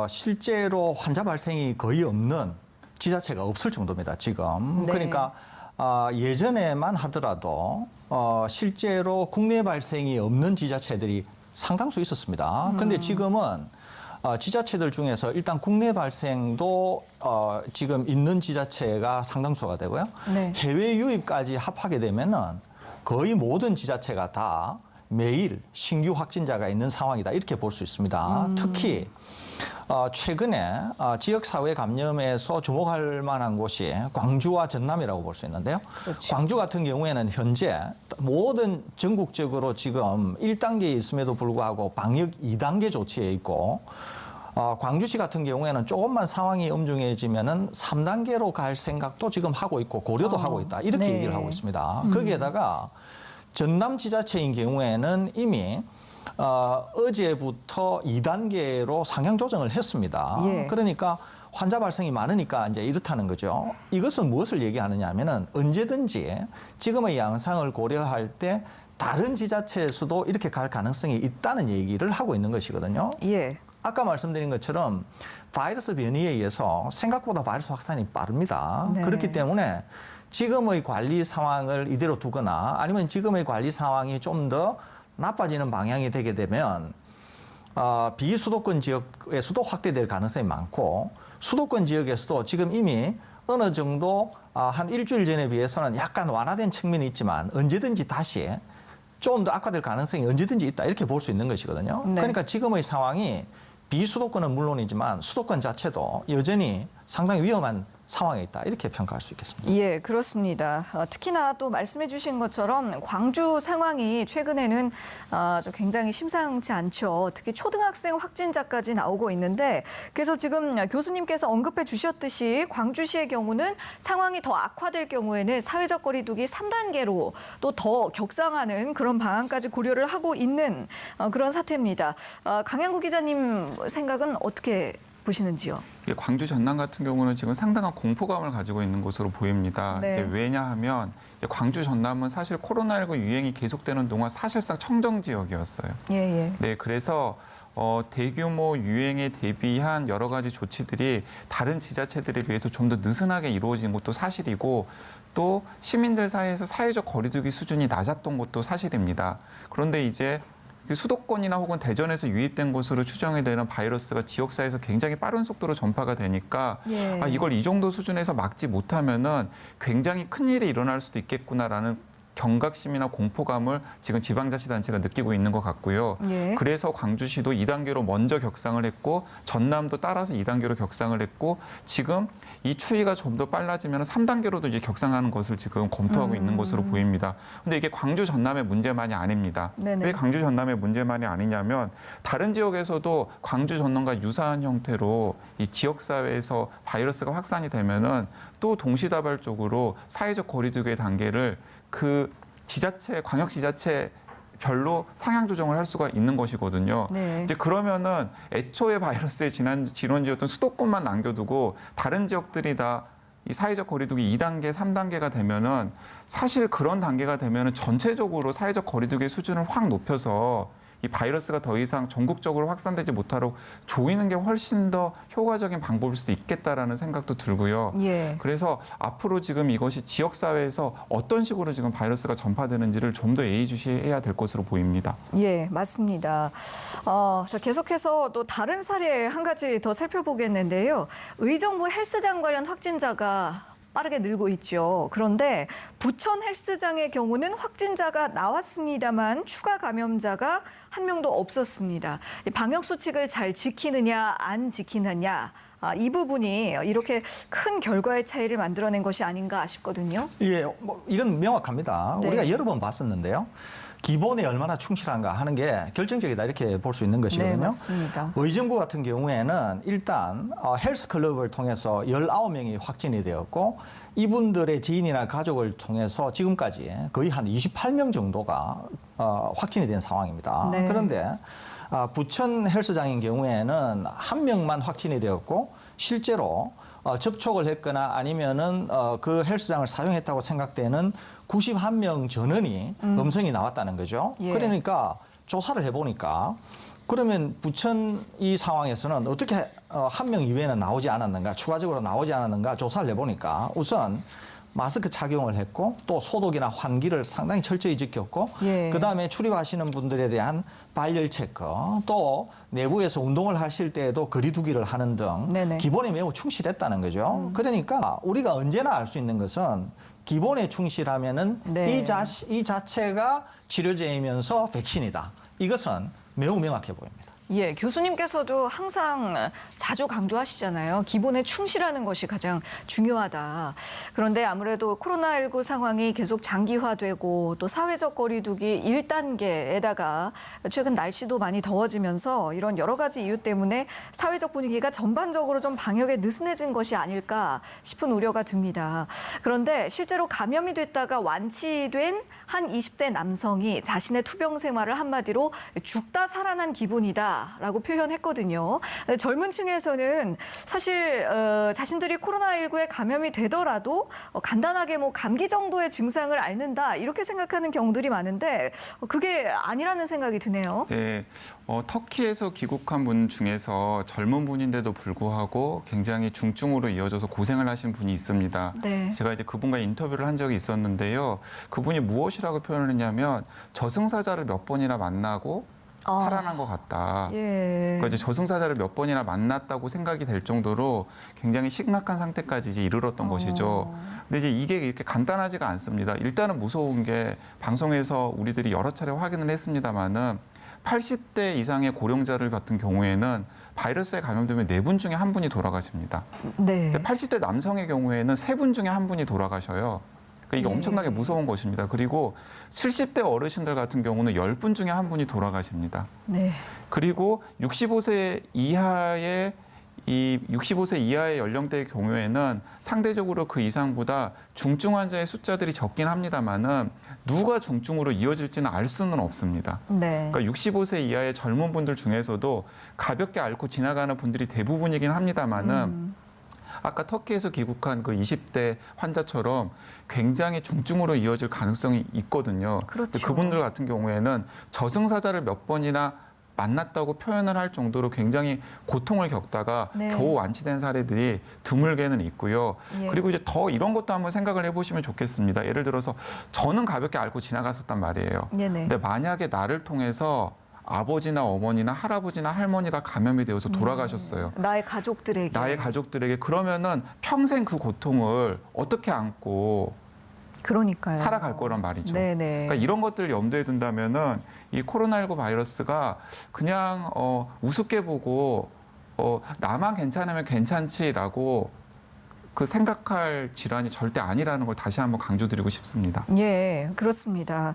실제로 환자 발생이 거의 없는 지자체가 없을 정도입니다, 지금. 네. 그러니까 예전에만 하더라도 실제로 국내 발생이 없는 지자체들이 상당수 있었습니다. 그런데 지금은 지자체들 중에서 일단 국내 발생도 지금 있는 지자체가 상당수가 되고요. 네. 해외 유입까지 합하게 되면은 거의 모든 지자체가 다 매일 신규 확진자가 있는 상황이다 이렇게 볼 수 있습니다. 특히 최근에 지역사회 감염에서 주목할 만한 곳이 광주와 전남이라고 볼 수 있는데요. 그렇죠. 광주 같은 경우에는 현재 모든 전국적으로 지금 1단계에 있음에도 불구하고 방역 2단계 조치에 있고 광주시 같은 경우에는 조금만 상황이 엄중해지면은 3단계로 갈 생각도 지금 하고 있고 고려도 하고 있다 이렇게 네. 얘기를 하고 있습니다. 거기에다가 전남 지자체인 경우에는 이미 어제부터 2단계로 상향 조정을 했습니다. 예. 그러니까 환자 발생이 많으니까 이제 이렇다는 거죠. 이것은 무엇을 얘기하느냐 하면은 언제든지 지금의 양상을 고려할 때 다른 지자체에서도 이렇게 갈 가능성이 있다는 얘기를 하고 있는 것이거든요. 예. 아까 말씀드린 것처럼 바이러스 변이에 의해서 생각보다 바이러스 확산이 빠릅니다. 네. 그렇기 때문에 지금의 관리 상황을 이대로 두거나 아니면 지금의 관리 상황이 좀 더 나빠지는 방향이 되게 되면 비수도권 지역에서도 확대될 가능성이 많고 수도권 지역에서도 지금 이미 어느 정도 한 일주일 전에 비해서는 약간 완화된 측면이 있지만 언제든지 다시 좀 더 악화될 가능성이 언제든지 있다 이렇게 볼 수 있는 것이거든요. 네. 그러니까 지금의 상황이 비수도권은 물론이지만 수도권 자체도 여전히 상당히 위험한 상황에 있다 이렇게 평가할 수 있겠습니다. 예, 그렇습니다. 특히나 또 말씀해 주신 것처럼 광주 상황이 최근에는 좀 굉장히 심상치 않죠. 특히 초등학생 확진자까지 나오고 있는데 그래서 지금 교수님께서 언급해 주셨듯이 광주시의 경우는 상황이 더 악화될 경우에는 사회적 거리 두기 3단계로 또 더 격상하는 그런 방안까지 고려를 하고 있는 그런 사태입니다. 강양구 기자님 생각은 어떻게 보시는지요? 광주 전남 같은 경우는 지금 상당한 공포감을 가지고 있는 것으로 보입니다. 네. 왜냐하면 광주 전남은 사실 코로나19 유행이 계속되는 동안 사실상 청정 지역이었어요. 예, 예. 네, 그래서 대규모 유행에 대비한 여러 가지 조치들이 다른 지자체들에 비해서 좀 더 느슨하게 이루어진 것도 사실이고 또 시민들 사이에서 사회적 거리두기 수준이 낮았던 것도 사실입니다. 그런데 이제 수도권이나 혹은 대전에서 유입된 것으로 추정이 되는 바이러스가 지역사회에서 굉장히 빠른 속도로 전파가 되니까 예. 이걸 이 정도 수준에서 막지 못하면은 굉장히 큰 일이 일어날 수도 있겠구나라는 경각심이나 공포감을 지금 지방자치단체가 느끼고 있는 것 같고요. 예. 그래서 광주시도 2단계로 먼저 격상을 했고 전남도 따라서 2단계로 격상을 했고 지금 이 추이가 좀 더 빨라지면 3단계로도 이제 격상하는 것을 지금 검토하고 있는 것으로 보입니다. 근데 이게 광주 전남의 문제만이 아닙니다. 네네. 왜 광주 전남의 문제만이 아니냐면 다른 지역에서도 광주 전남과 유사한 형태로 이 지역 사회에서 바이러스가 확산이 되면은 또 동시다발적으로 사회적 거리두기의 단계를 그 지자체 광역 지자체 별로 상향 조정을 할 수가 있는 것이거든요. 네. 이제 그러면은 애초에 바이러스의 진원지였던 수도권만 남겨두고 다른 지역들이 다 이 사회적 거리두기 2단계, 3단계가 되면은 사실 그런 단계가 되면은 전체적으로 사회적 거리두기의 수준을 확 높여서 이 바이러스가 더 이상 전국적으로 확산되지 못하도록 조이는 게 훨씬 더 효과적인 방법일 수도 있겠다라는 생각도 들고요. 예. 그래서 앞으로 지금 이것이 지역 사회에서 어떤 식으로 지금 바이러스가 전파되는지를 좀 더 예의주시해야 될 것으로 보입니다. 예, 맞습니다. 자, 계속해서 또 다른 사례 한 가지 더 살펴보겠는데요. 의정부 헬스장 관련 확진자가 빠르게 늘고 있죠. 그런데 부천 헬스장의 경우는 확진자가 나왔습니다만 추가 감염자가 한 명도 없었습니다. 방역 수칙을 잘 지키느냐 안 지키느냐 이 부분이 이렇게 큰 결과의 차이를 만들어낸 것이 아닌가 싶거든요. 예, 뭐 이건 명확합니다. 네. 우리가 여러 번 봤었는데요. 기본에 얼마나 충실한가 하는 게 결정적이다 이렇게 볼 수 있는 네, 것이거든요. 맞습니다. 의정부 같은 경우에는 일단 헬스클럽을 통해서 19명이 확진이 되었고 이분들의 지인이나 가족을 통해서 지금까지 거의 한 28명 정도가 확진이 된 상황입니다. 네. 그런데 부천 헬스장인 경우에는 한 명만 확진이 되었고 실제로 접촉을 했거나 아니면은 그 헬스장을 사용했다고 생각되는 91명 전원이 음성이 나왔다는 거죠. 예. 그러니까 조사를 해보니까 그러면 부천 이 상황에서는 어떻게 한 명 이외에는 나오지 않았는가, 추가적으로 나오지 않았는가 조사를 해보니까 우선 마스크 착용을 했고 또 소독이나 환기를 상당히 철저히 지켰고 예. 그다음에 출입하시는 분들에 대한 발열 체크 또 내부에서 운동을 하실 때에도 거리두기를 하는 등 네네. 기본에 매우 충실했다는 거죠. 그러니까 우리가 언제나 알 수 있는 것은 기본에 충실하면은 네. 이 자체가 치료제이면서 백신이다. 이것은 매우 명확해 보입니다. 예, 교수님께서도 항상 자주 강조하시잖아요. 기본에 충실하는 것이 가장 중요하다. 그런데 아무래도 코로나19 상황이 계속 장기화되고 또 사회적 거리두기 1단계에다가 최근 날씨도 많이 더워지면서 이런 여러 가지 이유 때문에 사회적 분위기가 전반적으로 좀 방역에 느슨해진 것이 아닐까 싶은 우려가 듭니다. 그런데 실제로 감염이 됐다가 완치된 한 20대 남성이 자신의 투병 생활을 한마디로 죽다 살아난 기분이다라고 표현했거든요. 젊은 층에서는 사실 자신들이 코로나19에 감염이 되더라도 간단하게 뭐 감기 정도의 증상을 앓는다 이렇게 생각하는 경우들이 많은데 그게 아니라는 생각이 드네요. 네, 터키에서 귀국한 분 중에서 젊은 분인데도 불구하고 굉장히 중증으로 이어져서 고생을 하신 분이 있습니다. 네. 제가 이제 그분과 인터뷰를 한 적이 있었는데요. 그분이 무엇이라고 표현을 했냐면 저승사자를 몇 번이나 만나고 살아난 것 같다. 예. 그러니까 이제 저승사자를 몇 번이나 만났다고 생각이 될 정도로 굉장히 심각한 상태까지 이제 이르렀던 것이죠. 근데 이제 이게 이렇게 간단하지가 않습니다. 일단은 무서운 게 방송에서 우리들이 여러 차례 확인을 했습니다마는 80대 이상의 고령자를 같은 경우에는 바이러스에 감염되면 4분 중에 1분이 돌아가십니다. 네. 근데 80대 남성의 경우에는 3분 중에 1분이 돌아가셔요. 그러니까 이게 엄청나게 무서운 것입니다. 그리고 70대 어르신들 같은 경우는 10분 중에 1분이 돌아가십니다. 네. 그리고 65세 이하의 연령대의 경우에는 상대적으로 그 이상보다 중증 환자의 숫자들이 적긴 합니다만은 누가 중증으로 이어질지는 알 수는 없습니다. 네. 그러니까 65세 이하의 젊은 분들 중에서도 가볍게 앓고 지나가는 분들이 대부분이긴 합니다만은 아까 터키에서 귀국한 그 20대 환자처럼 굉장히 중증으로 이어질 가능성이 있거든요. 그렇죠. 그분들 같은 경우에는 저승사자를 몇 번이나 만났다고 표현을 할 정도로 굉장히 고통을 겪다가 네. 겨우 완치된 사례들이 드물게는 있고요. 예. 그리고 이제 더 이런 것도 한번 생각을 해보시면 좋겠습니다. 예를 들어서 저는 가볍게 앓고 지나갔었단 말이에요. 네네. 근데 만약에 나를 통해서 아버지나 어머니나 할아버지나 할머니가 감염이 되어서 돌아가셨어요. 나의 가족들에게. 나의 가족들에게 그러면은 평생 그 고통을 어떻게 안고 그러니까요. 살아갈 거란 말이죠. 네네. 그러니까 이런 것들을 염두에 둔다면은 이 코로나19 바이러스가 그냥 우습게 보고 나만 괜찮으면 괜찮지라고 그 생각할 질환이 절대 아니라는 걸 다시 한번 강조드리고 싶습니다. 예, 그렇습니다.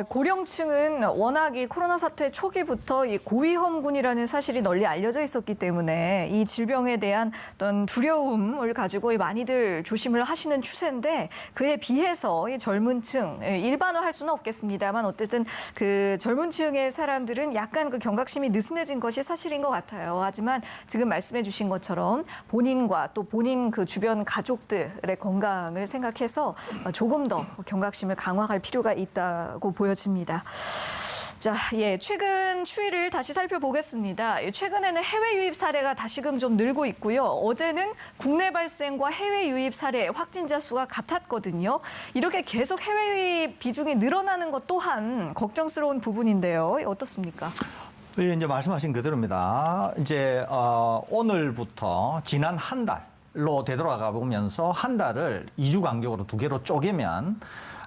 고령층은 워낙 이 코로나 사태 초기부터 이 고위험군이라는 사실이 널리 알려져 있었기 때문에 이 질병에 대한 어떤 두려움을 가지고 많이들 조심을 하시는 추세인데 그에 비해서 이 젊은 층, 일반화할 수는 없겠습니다만 어쨌든 그 젊은 층의 사람들은 약간 그 경각심이 느슨해진 것이 사실인 것 같아요. 하지만 지금 말씀해 주신 것처럼 본인과 또 본인 그 주변 가족들의 건강을 생각해서 조금 더 경각심을 강화할 필요가 있다고 보여집니다. 자, 최근 추이를 다시 살펴보겠습니다. 최근에는 해외 유입 사례가 다시금 좀 늘고 있고요. 어제는 국내 발생과 해외 유입 사례 확진자 수가 같았거든요. 이렇게 계속 해외 유입 비중이 늘어나는 것 또한 걱정스러운 부분인데요. 어떻습니까? 예, 이제 말씀하신 그대로입니다. 이제 오늘부터 지난 한 달로 되돌아가 보면서 한 달을 2주 간격으로 2개로 쪼개면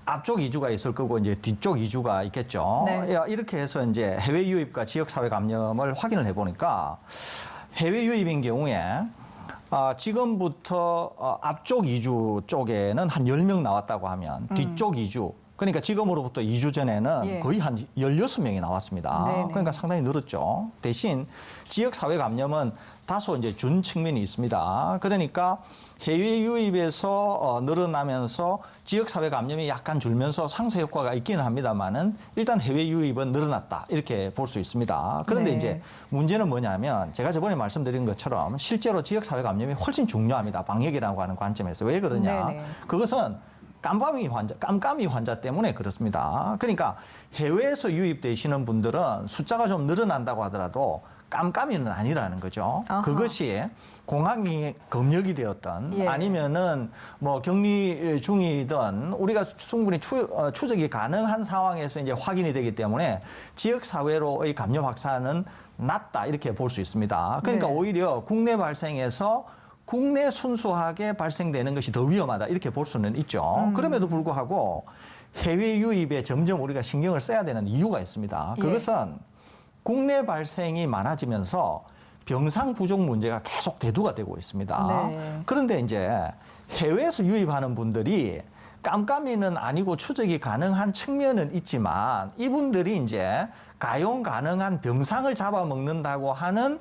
앞쪽 2주가 있을 거고 이제 뒤쪽 2주가 있겠죠. 네. 이렇게 해서 이제 해외 유입과 지역 사회 감염을 확인을 해 보니까 해외 유입인 경우에 지금부터 앞쪽 2주 쪽에는 한 10명 나왔다고 하면 뒤쪽 2주 그러니까 지금으로부터 2주 전에는 예. 거의 한 16명이 나왔습니다. 네네. 그러니까 상당히 늘었죠. 대신 지역 사회 감염은 다소 이제 준 측면이 있습니다. 그러니까 해외 유입에서 늘어나면서 지역 사회 감염이 약간 줄면서 상쇄 효과가 있기는 합니다만은 일단 해외 유입은 늘어났다 이렇게 볼 수 있습니다. 그런데 네. 이제 문제는 뭐냐면 제가 저번에 말씀드린 것처럼 실제로 지역 사회 감염이 훨씬 중요합니다. 방역이라고 하는 관점에서 왜 그러냐? 네네. 그것은 깜깜이 환자 때문에 그렇습니다. 그러니까 해외에서 유입되시는 분들은 숫자가 좀 늘어난다고 하더라도 깜깜이는 아니라는 거죠. 아하. 그것이 공항이 검역이 되었던 예. 아니면은 뭐 격리 중이든 우리가 충분히 추적이 가능한 상황에서 이제 확인이 되기 때문에 지역 사회로의 감염 확산은 낮다 이렇게 볼 수 있습니다. 그러니까 네. 오히려 국내 발생에서 국내 순수하게 발생되는 것이 더 위험하다 이렇게 볼 수는 있죠. 그럼에도 불구하고 해외 유입에 점점 우리가 신경을 써야 되는 이유가 있습니다. 예. 그것은 국내 발생이 많아지면서 병상 부족 문제가 계속 대두가 되고 있습니다. 네. 그런데 이제 해외에서 유입하는 분들이 깜깜이는 아니고 추적이 가능한 측면은 있지만 이분들이 이제 가용 가능한 병상을 잡아먹는다고 하는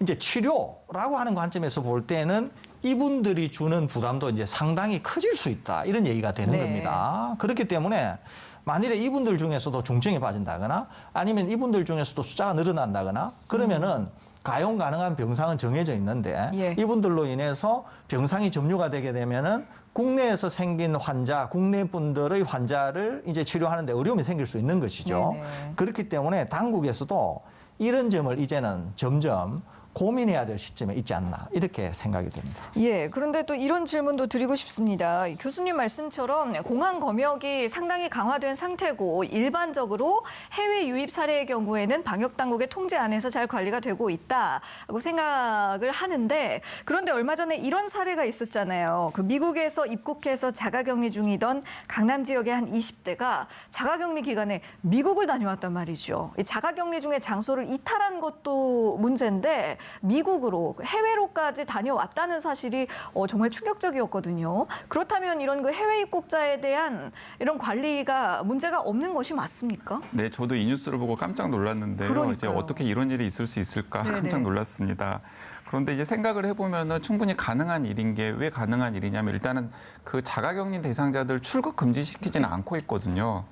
이제 치료라고 하는 관점에서 볼 때는 이분들이 주는 부담도 이제 상당히 커질 수 있다. 이런 얘기가 되는 네. 겁니다. 그렇기 때문에 만일에 이분들 중에서도 중증에 빠진다거나 아니면 이분들 중에서도 숫자가 늘어난다거나 그러면은 가용 가능한 병상은 정해져 있는데 예. 이분들로 인해서 병상이 점유가 되게 되면은 국내에서 생긴 환자, 국내 분들의 환자를 이제 치료하는데 어려움이 생길 수 있는 것이죠. 네네. 그렇기 때문에 당국에서도 이런 점을 이제는 점점 고민해야 될 시점에 있지 않나 이렇게 생각이 됩니다. 예, 그런데 또 이런 질문도 드리고 싶습니다. 교수님 말씀처럼 공항 검역이 상당히 강화된 상태고 일반적으로 해외 유입 사례의 경우에는 방역 당국의 통제 안에서 잘 관리가 되고 있다고 생각을 하는데 그런데 얼마 전에 이런 사례가 있었잖아요. 그 미국에서 입국해서 자가격리 중이던 강남 지역의 한 20대가 자가격리 기간에 미국을 다녀왔단 말이죠. 이 자가격리 중에 장소를 이탈한 것도 문제인데 미국으로 해외로까지 다녀왔다는 사실이 정말 충격적이었거든요. 그렇다면 이런 그 해외 입국자에 대한 이런 관리가 문제가 없는 것이 맞습니까? 네, 저도 이 뉴스를 보고 깜짝 놀랐는데요. 그러니까요. 이제 어떻게 이런 일이 있을 수 있을까 네네. 깜짝 놀랐습니다. 그런데 이제 생각을 해보면은 충분히 가능한 일인 게 왜 가능한 일이냐면 일단은 그 자가격리 대상자들 출국 금지시키지는 않고 있거든요.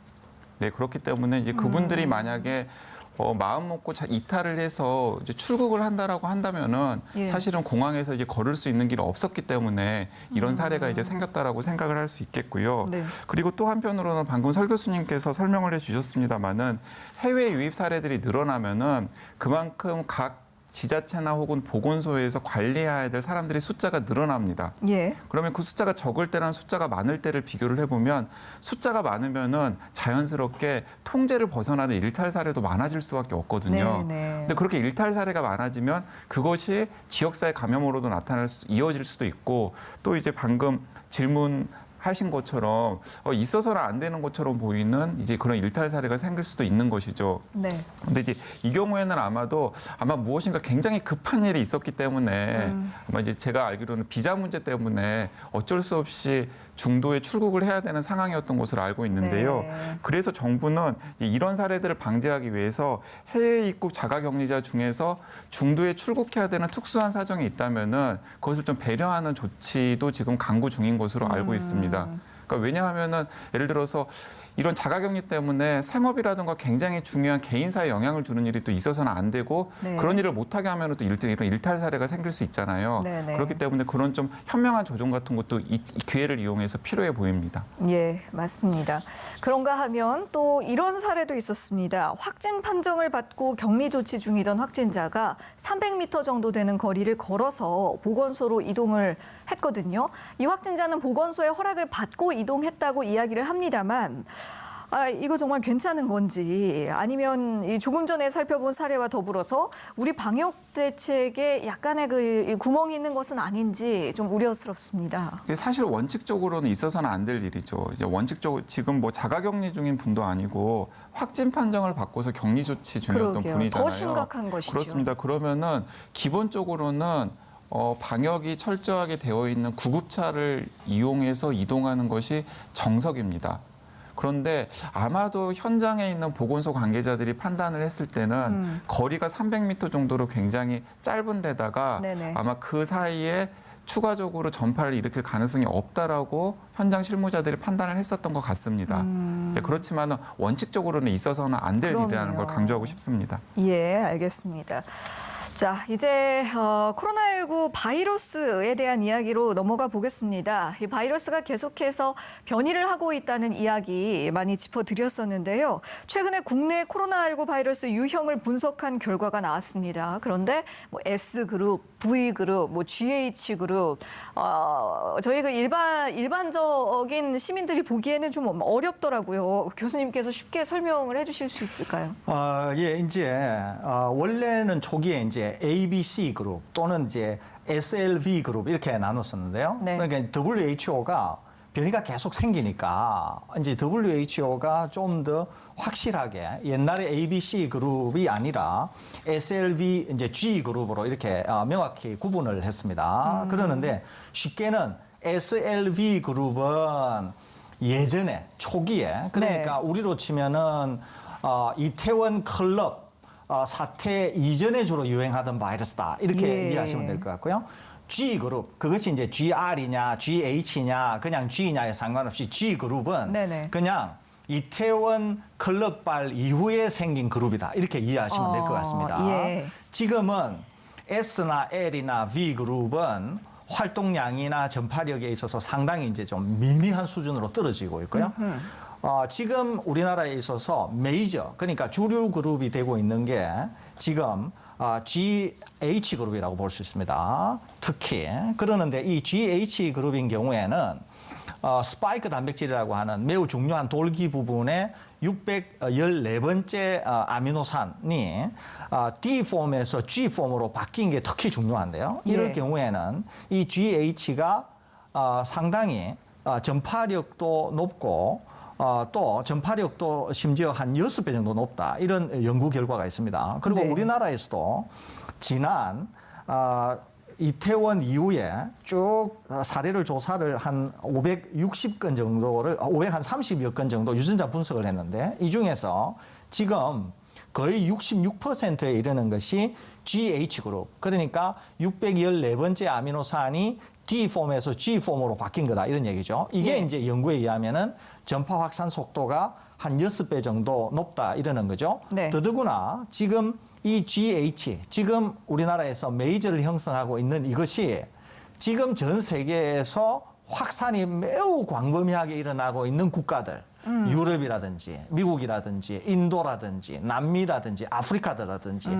네, 그렇기 때문에 이제 그분들이 만약에 마음 먹고 이탈을 해서 이제 출국을 한다라고 한다면은 예. 사실은 공항에서 이제 걸을 수 있는 길이 없었기 때문에 이런 사례가 이제 생겼다라고 생각을 할 수 있겠고요. 네. 그리고 또 한편으로는 방금 설 교수님께서 설명을 해주셨습니다만은 해외 유입 사례들이 늘어나면은 그만큼 각 지자체나 혹은 보건소에서 관리해야 될 사람들의 숫자가 늘어납니다. 예. 그러면 그 숫자가 적을 때랑 숫자가 많을 때를 비교를 해보면 숫자가 많으면은 자연스럽게 통제를 벗어나는 일탈 사례도 많아질 수밖에 없거든요. 네네. 근데 그렇게 일탈 사례가 많아지면 그것이 지역사회 감염으로도 이어질 수도 있고 또 이제 방금 질문 하신 것처럼 있어서는 안 되는 것처럼 보이는 이제 그런 일탈 사례가 생길 수도 있는 것이죠. 네. 근데 이제 이 경우에는 아마 무엇인가 굉장히 급한 일이 있었기 때문에 아마 이제 제가 알기로는 비자 문제 때문에 어쩔 수 없이 중도에 출국을 해야 되는 상황이었던 것으로 알고 있는데요. 네. 그래서 정부는 이런 사례들을 방지하기 위해서 해외 입국 자가격리자 중에서 중도에 출국해야 되는 특수한 사정이 있다면은 그것을 좀 배려하는 조치도 지금 강구 중인 것으로 알고 있습니다. 그러니까 왜냐하면은 예를 들어서 이런 자가격리 때문에 생업이라든가 굉장히 중요한 개인사에 영향을 주는 일이 또 있어서는 안 되고 네. 그런 일을 못하게 하면 또 이런 일탈 사례가 생길 수 있잖아요. 네, 네. 그렇기 때문에 그런 좀 현명한 조정 같은 것도 이 기회를 이용해서 필요해 보입니다. 예, 맞습니다. 그런가 하면 또 이런 사례도 있었습니다. 확진 판정을 받고 격리 조치 중이던 확진자가 300m 정도 되는 거리를 걸어서 보건소로 이동을 했거든요. 이 확진자는 보건소의 허락을 받고 이동했다고 이야기를 합니다만 이거 정말 괜찮은 건지 아니면 이 조금 전에 살펴본 사례와 더불어서 우리 방역 대책에 약간의 그 구멍이 있는 것은 아닌지 좀 우려스럽습니다. 이게 사실 원칙적으로는 있어서는 안 될 일이죠. 이제 원칙적으로 지금 뭐 자가격리 중인 분도 아니고 확진 판정을 받고서 격리 조치 중이었던 그러게요. 분이잖아요. 더 심각한 것이죠. 그렇습니다. 그러면은 기본적으로는 방역이 철저하게 되어 있는 구급차를 이용해서 이동하는 것이 정석입니다. 그런데 아마도 현장에 있는 보건소 관계자들이 판단을 했을 때는 거리가 300m 정도로 굉장히 짧은 데다가 네네. 아마 그 사이에 추가적으로 전파를 일으킬 가능성이 없다라고 현장 실무자들이 판단을 했었던 것 같습니다. 그렇지만 원칙적으로는 있어서는 안 될 일이라는 걸 강조하고 싶습니다. 예, 알겠습니다. 자, 이제 코로나19 바이러스에 대한 이야기로 넘어가 보겠습니다. 이 바이러스가 계속해서 변이를 하고 있다는 이야기 많이 짚어드렸었는데요. 최근에 국내 코로나19 바이러스 유형을 분석한 결과가 나왔습니다. 그런데 뭐 S그룹, V그룹, 뭐 GH그룹, 저희 그 일반적인 시민들이 보기에는 좀 어렵더라고요. 교수님께서 쉽게 설명을 해주실 수 있을까요? 예, 이제 원래는 초기에 이제 ABC 그룹 또는 이제 SLV 그룹 이렇게 나눴었는데요. 네. 그러니까 WHO가 변이가 계속 생기니까 이제 WHO가 좀 더 확실하게 옛날에 ABC 그룹이 아니라 SLV 이제 G 그룹으로 이렇게 명확히 구분을 했습니다. 그러는데 쉽게는 SLV 그룹은 예전에 초기에 그러니까 우리로 치면은 이태원 클럽 사태 이전에 주로 유행하던 바이러스다 이렇게 이해하시면 될 것 같고요. G그룹, 그것이 이제 GR이냐, GH냐, 그냥 G냐에 상관없이 G그룹은 네네. 그냥 이태원 클럽발 이후에 생긴 그룹이다. 이렇게 이해하시면 될 것 같습니다. 예. 지금은 S나 L이나 V그룹은 활동량이나 전파력에 있어서 상당히 이제 좀 미미한 수준으로 떨어지고 있고요. 지금 우리나라에 있어서 메이저, 그러니까 주류 그룹이 되고 있는 게 지금 GH그룹이라고 볼 수 있습니다. 특히 그러는데 이 GH그룹인 경우에는 스파이크 단백질이라고 하는 매우 중요한 돌기 부분의 614번째 아미노산이 D폼에서 G폼으로 바뀐 게 특히 중요한데요. 이럴 경우에는 이 GH가 상당히 전파력도 높고 또 전파력도 심지어 한 6배 정도 높다. 이런 연구 결과가 있습니다. 그리고 우리나라에서도 지난 이태원 이후에 쭉 사례를 조사를 한 560건 정도를 530여 건 정도 유전자 분석을 했는데 이 중에서 지금 거의 66%에 이르는 것이 GH그룹. 그러니까 614번째 아미노산이 D폼에서 G폼으로 바뀐 거다. 이런 얘기죠. 이게 이제 연구에 의하면은 전파 확산 속도가 한 6배 정도 높다. 이러는 거죠. 네. 더더구나 지금 이 GH, 지금 우리나라에서 메이저를 형성하고 있는 이것이 지금 전 세계에서 확산이 매우 광범위하게 일어나고 있는 국가들, 유럽이라든지 미국이라든지 인도라든지 남미라든지 아프리카라든지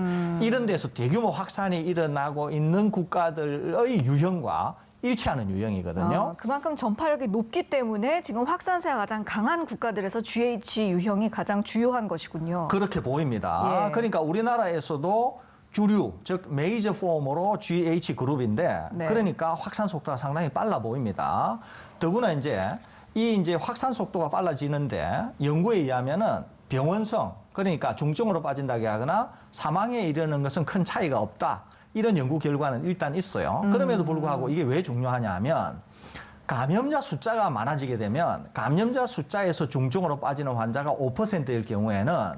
이런 데서 대규모 확산이 일어나고 있는 국가들의 유형과 일치하는 유형이거든요. 그만큼 전파력이 높기 때문에 지금 확산세가 가장 강한 국가들에서 GH 유형이 가장 주요한 것이군요. 그렇게 보입니다. 예. 그러니까 우리나라에서도 주류, 즉 메이저 폼으로 GH 그룹인데 그러니까 확산 속도가 상당히 빨라 보입니다. 더구나 이제 이 이제 확산 속도가 빨라지는데 연구에 의하면은 병원성, 그러니까 중증으로 빠진다고 하거나 사망에 이르는 것은 큰 차이가 없다. 이런 연구 결과는 일단 있어요. 그럼에도 불구하고 이게 왜 중요하냐 하면 감염자 숫자가 많아지게 되면 감염자 숫자에서 중증으로 빠지는 환자가 5%일 경우에는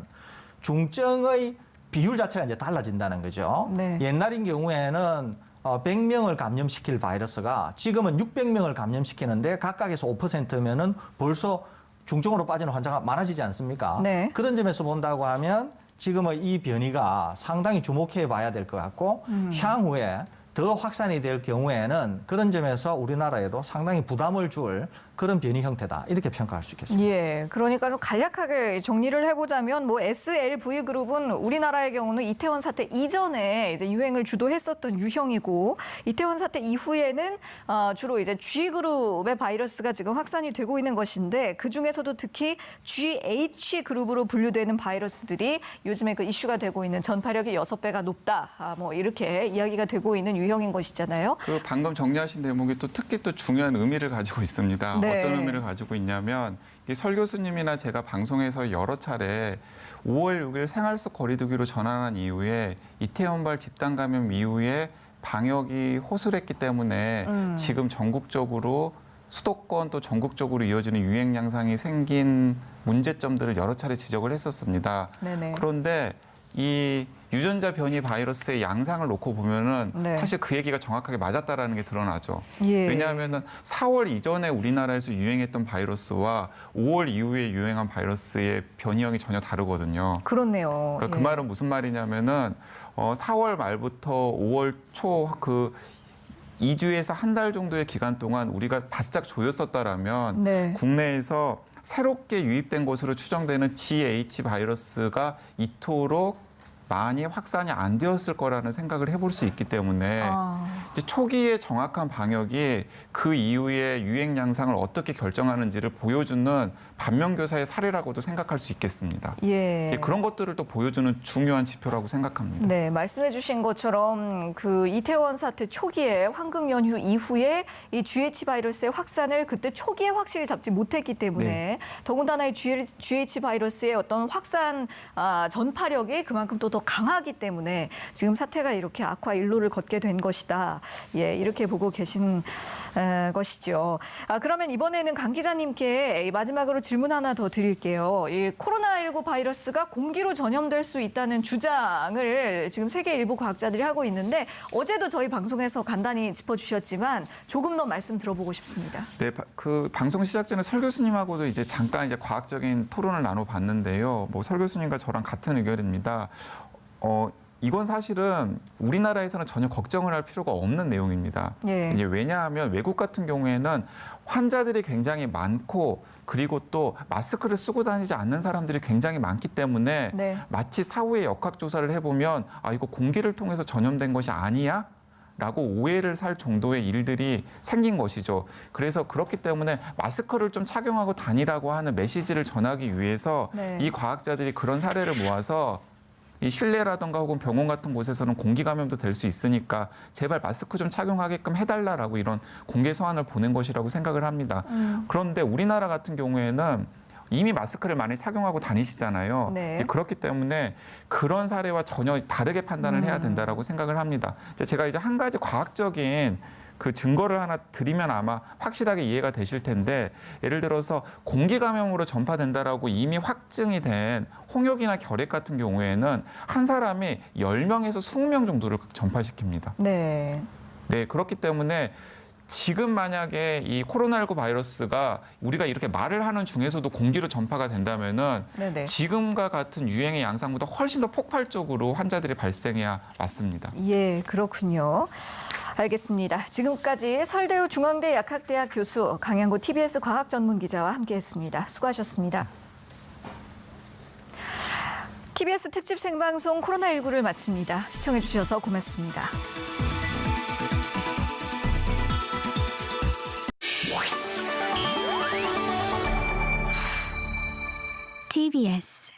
중증의 비율 자체가 이제 달라진다는 거죠. 네. 옛날인 경우에는 100명을 감염시킬 바이러스가 지금은 600명을 감염시키는데 각각에서 5%면은 벌써 중증으로 빠지는 환자가 많아지지 않습니까? 네. 그런 점에서 본다고 하면 지금의 이 변이가 상당히 주목해 봐야 될 것 같고 향후에 더 확산이 될 경우에는 그런 점에서 우리나라에도 상당히 부담을 줄 그런 변이 형태다. 이렇게 평가할 수 있겠습니다. 예, 그러니까 좀 간략하게 정리를 해보자면 뭐 SLV 그룹은 우리나라의 경우는 이태원 사태 이전에 이제 유행을 주도했었던 유형이고 이태원 사태 이후에는 주로 이제 G 그룹의 바이러스가 지금 확산이 되고 있는 것인데 그 중에서도 특히 GH 그룹으로 분류되는 바이러스들이 요즘에 그 이슈가 되고 있는 전파력이 6배가 높다. 뭐 이렇게 이야기가 되고 있는 유형인 것이잖아요. 그 방금 정리하신 대목이 또 특히 또 중요한 의미를 가지고 있습니다. 네. 어떤 의미를 가지고 있냐면 설 교수님이나 제가 방송에서 여러 차례 5월 6일 생활 속 거리두기로 전환한 이후에 이태원발 집단 감염 이후에 방역이 호술했기 때문에 지금 전국적으로 수도권 또 전국적으로 이어지는 유행 양상이 생긴 문제점들을 여러 차례 지적을 했었습니다. 네네. 그런데 이 유전자 변이 바이러스의 양상을 놓고 보면은 네. 사실 그 얘기가 정확하게 맞았다라는 게 드러나죠. 예. 왜냐하면은 4월 이전에 우리나라에서 유행했던 바이러스와 5월 이후에 유행한 바이러스의 변이형이 전혀 다르거든요. 그렇네요. 그러니까 예. 그 말은 무슨 말이냐면은 4월 말부터 5월 초 그 2주에서 한 달 정도의 기간 동안 우리가 바짝 조였었다라면 네. 국내에서 새롭게 유입된 것으로 추정되는 GH 바이러스가 이토록 많이 확산이 안 되었을 거라는 생각을 해볼 수 있기 때문에 이제 초기의 정확한 방역이 그 이후에 유행 양상을 어떻게 결정하는지를 보여주는 반면교사의 사례라고도 생각할 수 있겠습니다. 예. 그런 것들을 또 보여주는 중요한 지표라고 생각합니다. 네, 말씀해 주신 것처럼 그 이태원 사태 초기에 황금 연휴 이후에 이 GH 바이러스의 확산을 그때 초기에 확실히 잡지 못했기 때문에 네. 더군다나 이 GH 바이러스의 어떤 확산 전파력이 그만큼 또 더 강하기 때문에 지금 사태가 이렇게 악화 일로를 걷게 된 것이다. 예, 이렇게 보고 계신 것이죠. 그러면 이번에는 강 기자님께 마지막으로 질문 하나 더 드릴게요. 이 코로나19 바이러스가 공기로 전염될 수 있다는 주장을 지금 세계 일부 과학자들이 하고 있는데 어제도 저희 방송에서 간단히 짚어주셨지만 조금 더 말씀 들어보고 싶습니다. 네, 그 방송 시작 전에 설 교수님하고도 이제 잠깐 이제 과학적인 토론을 나눠봤는데요. 뭐 설 교수님과 저랑 같은 의견입니다. 이건 사실은 우리나라에서는 전혀 걱정을 할 필요가 없는 내용입니다. 예. 이게 왜냐하면 외국 같은 경우에는 환자들이 굉장히 많고 그리고 또 마스크를 쓰고 다니지 않는 사람들이 굉장히 많기 때문에 네. 마치 사후에 역학조사를 해보면 이거 공기를 통해서 전염된 것이 아니야? 라고 오해를 살 정도의 일들이 생긴 것이죠. 그래서 그렇기 때문에 마스크를 좀 착용하고 다니라고 하는 메시지를 전하기 위해서 네. 이 과학자들이 그런 사례를 모아서 이 실내라든가 혹은 병원 같은 곳에서는 공기 감염도 될 수 있으니까 제발 마스크 좀 착용하게끔 해달라라고 이런 공개 서한을 보낸 것이라고 생각을 합니다. 그런데 우리나라 같은 경우에는 이미 마스크를 많이 착용하고 다니시잖아요. 네. 그렇기 때문에 그런 사례와 전혀 다르게 판단을 해야 된다라고 생각을 합니다. 제가 이제 한 가지 과학적인 그 증거를 하나 드리면 아마 확실하게 이해가 되실 텐데 예를 들어서 공기 감염으로 전파된다라고 이미 확증이 된 홍역이나 결핵 같은 경우에는 한 사람이 10명에서 20명 정도를 전파시킵니다. 네. 네, 그렇기 때문에 지금 만약에 이 코로나19 바이러스가 우리가 이렇게 말을 하는 중에서도 공기로 전파가 된다면은 네네. 지금과 같은 유행의 양상보다 훨씬 더 폭발적으로 환자들이 발생해야 맞습니다. 예, 그렇군요. 알겠습니다. 지금까지 설대우 중앙대 약학대학 교수 강양구 TBS 과학전문기자와 함께했습니다. 수고하셨습니다. TBS 특집 생방송 코로나19를 마칩니다. 시청해 주셔서 고맙습니다. TBS